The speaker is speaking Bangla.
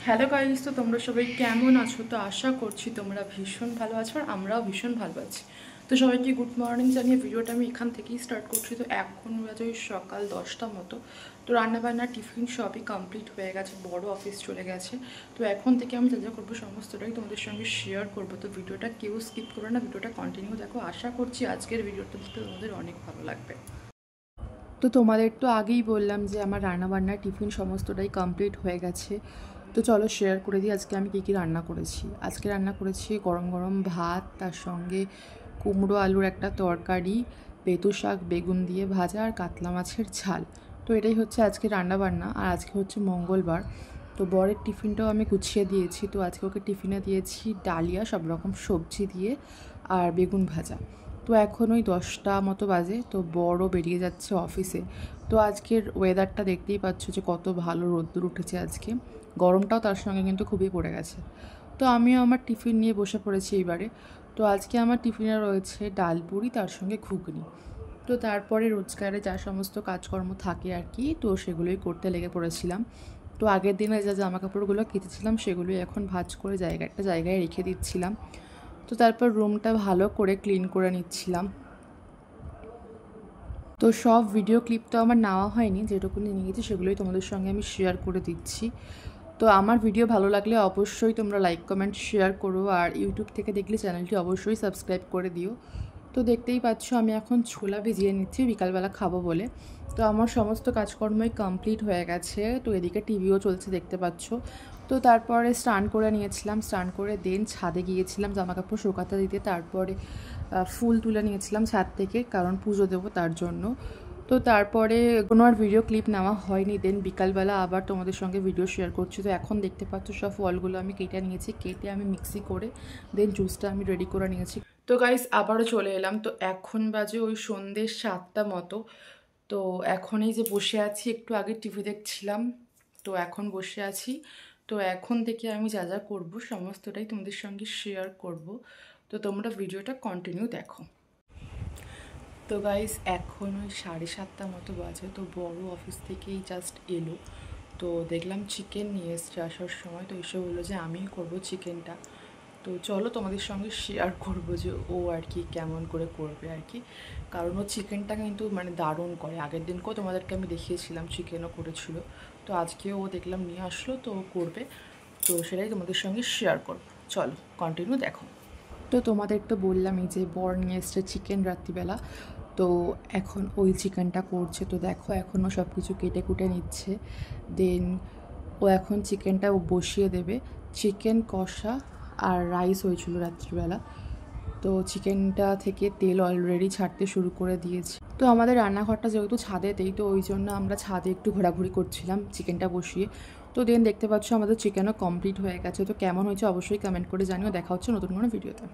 হ্যালো গাইস, তো তোমরা সবাই কেমন আছো? তো আশা করছি তোমরা ভীষণ ভালো আছো আর আমরাও ভীষণ ভালো আছি। তো সবাইকে গুড মর্নিং জানিয়ে ভিডিওটা আমি এখান থেকেই স্টার্ট করছি। তো এখন বাজে সকাল 10টা মতো। তো রান্নাবান্না টিফিন সবই কমপ্লিট হয়ে গেছে, বড় অফিস চলে গেছে। তো এখন থেকে আমি যা যা করবো সমস্তটাই তোমাদের সঙ্গে শেয়ার করবো। তো ভিডিওটা কেউ স্কিপ করো না, ভিডিওটা কন্টিনিউ দেখো। আশা করছি আজকের ভিডিওটা দেখতে তোমাদের অনেক ভালো লাগবে। তো তোমাদের তো আগেই বললাম যে আমার রান্নাবান্না টিফিন সমস্তটাই কমপ্লিট হয়ে গেছে। তো চলো শেয়ার করে দিই আজকে আমি কী রান্না করেছি। আজকে রান্না করেছি গরম গরম ভাত, তার সঙ্গে কুমড়ো আলুর একটা তরকারি, পেঁতু শাক বেগুন দিয়ে ভাজা আর কাতলা মাছের ঝাল। তো এটাই হচ্ছে আজকে রান্নাবান্না। আর আজকে হচ্ছে মঙ্গলবার। তো বরের টিফিনটাও আমি গুছিয়ে দিয়েছি। তো আজকে ওকে টিফিনে দিয়েছি ডালিয়া, সব রকম সবজি দিয়ে আর বেগুন ভাজা। তো এখন ওই 10টা মতো বাজে। তো বড় বেরিয়ে যাচ্ছে অফিসে। তো আজকের ওয়েদারটা দেখতেই পাচ্ছ যে কত ভালো রোদ্দুর উঠেছে আজকে। গরমটাও তার সঙ্গে কিন্তু খুবই পড়ে গেছে। তো আমিও আমার টিফিন নিয়ে বসে পড়েছি এইবারে। তো আজকে আমার টিফিনে রয়েছে ডাল পুরি, তার সঙ্গে ঘুগনি। তো তারপরে রোজগারে যা সমস্ত কাজকর্ম থাকে আর কি, তো সেগুলোই করতে লেগে পড়েছিলাম। তো আগের দিনে যা জামা কাপড়গুলো কেচেছিলাম সেগুলোই এখন ভাঁজ করে একটা জায়গায় রেখে দিচ্ছিলাম। তো তারপর রুমটা ভালো করে ক্লিন করে নিচ্ছিলাম। তো সব ভিডিও ক্লিপ তো আমার নেওয়া হয়নি, যেটুকুনি নিয়েছি সেগুলোই তোমাদের সঙ্গে আমি শেয়ার করে দিচ্ছি। তো আমার ভিডিও ভালো লাগলে অবশ্যই তোমরা লাইক কমেন্ট শেয়ার করো, আর ইউটিউব থেকে দেখলে চ্যানেলটি অবশ্যই সাবস্ক্রাইব করে দিও। তো দেখতেই পাচ্ছ আমি এখন ছোলা ভিজিয়ে নিচ্ছি বিকালবেলা খাবো বলে। তো আমার সমস্ত কাজকর্মই কমপ্লিট হয়ে গেছে। তো এদিকে টিভিও চলছে দেখতে পাচ্ছ। তো তারপরে স্নান করে নিয়েছিলাম, স্নান করে দেন ছাদে গিয়েছিলাম জামাকাপড় শুকাতে দিতে। তারপরে ফুল তুলে নিয়েছিলাম ছাদ থেকে, কারণ পুজো দেবো তার জন্য। তো তারপরে কোনো আর ভিডিও ক্লিপ নেওয়া হয়নি। দেন বিকালবেলা আবার তোমাদের সঙ্গে ভিডিও শেয়ার করছি। তো এখন দেখতে পাচ্ছ সব ফলগুলো আমি কেটে নিয়েছি, কেটে আমি মিক্সি করে দেন জুসটা আমি রেডি করে নিয়েছি। তো গাইস আবারও চলে এলাম। তো এখন বাজে ওই সন্ধ্যে 7টা মতো। তো এখন এই যে বসে আছি, একটু আগে টিভি দেখছিলাম, তো এখন বসে আছি। তো এখন থেকে আমি যা যা করবো সমস্তটাই তোমাদের সঙ্গে শেয়ার করব। তো তোমরা ভিডিওটা কন্টিনিউ দেখো। তো গাইস এখন ওই 7:30 মতো বাজে। তো বড় অফিস থেকেই জাস্ট এলো। তো দেখলাম চিকেন নিয়ে এসছে আসার সময়। তো এসে বললো যে আমিই করবো চিকেনটা। তো চলো তোমাদের সঙ্গে শেয়ার করবো যে ও আর কি কেমন করে করবে আর কি। কারণ ও চিকেনটা কিন্তু মানে দারুণ করে। আগের দিনকেও তোমাদেরকে আমি দেখিয়েছিলাম, চিকেনও করেছিল। তো আজকেও ও দেখলাম নিয়ে আসলো, তো ও করবে। তো সেটাই তোমাদের সঙ্গে শেয়ার করবো। চলো কন্টিনিউ দেখো। তো তোমাদের তো বললামই যে বর নিয়ে এসছে চিকেন রাত্রিবেলা। তো এখন ওই চিকেনটা করছে। তো দেখো এখনও সব কিছু কেটে কুটে নিচ্ছে। দেন ও এখন চিকেনটা ও বসিয়ে দেবে। চিকেন কষা আর রাইস হয়েছিল রাত্রিবেলা। তো চিকেনটা থেকে তেল অলরেডি ছাড়তে শুরু করে দিয়েছে। তো আমাদের রান্নাঘরটা যেহেতু ছাদেতেই, তো ওই জন্য আমরা ছাদে একটু ঘোরাঘুরি করছিলাম চিকেনটা বসিয়ে। তো দেন দেখতে পাচ্ছ আমাদের চিকেনও কমপ্লিট হয়ে গেছে। তো কেমন হয়েছে অবশ্যই কমেন্ট করে জানিও। দেখা হচ্ছে নতুন কোনো ভিডিওতে।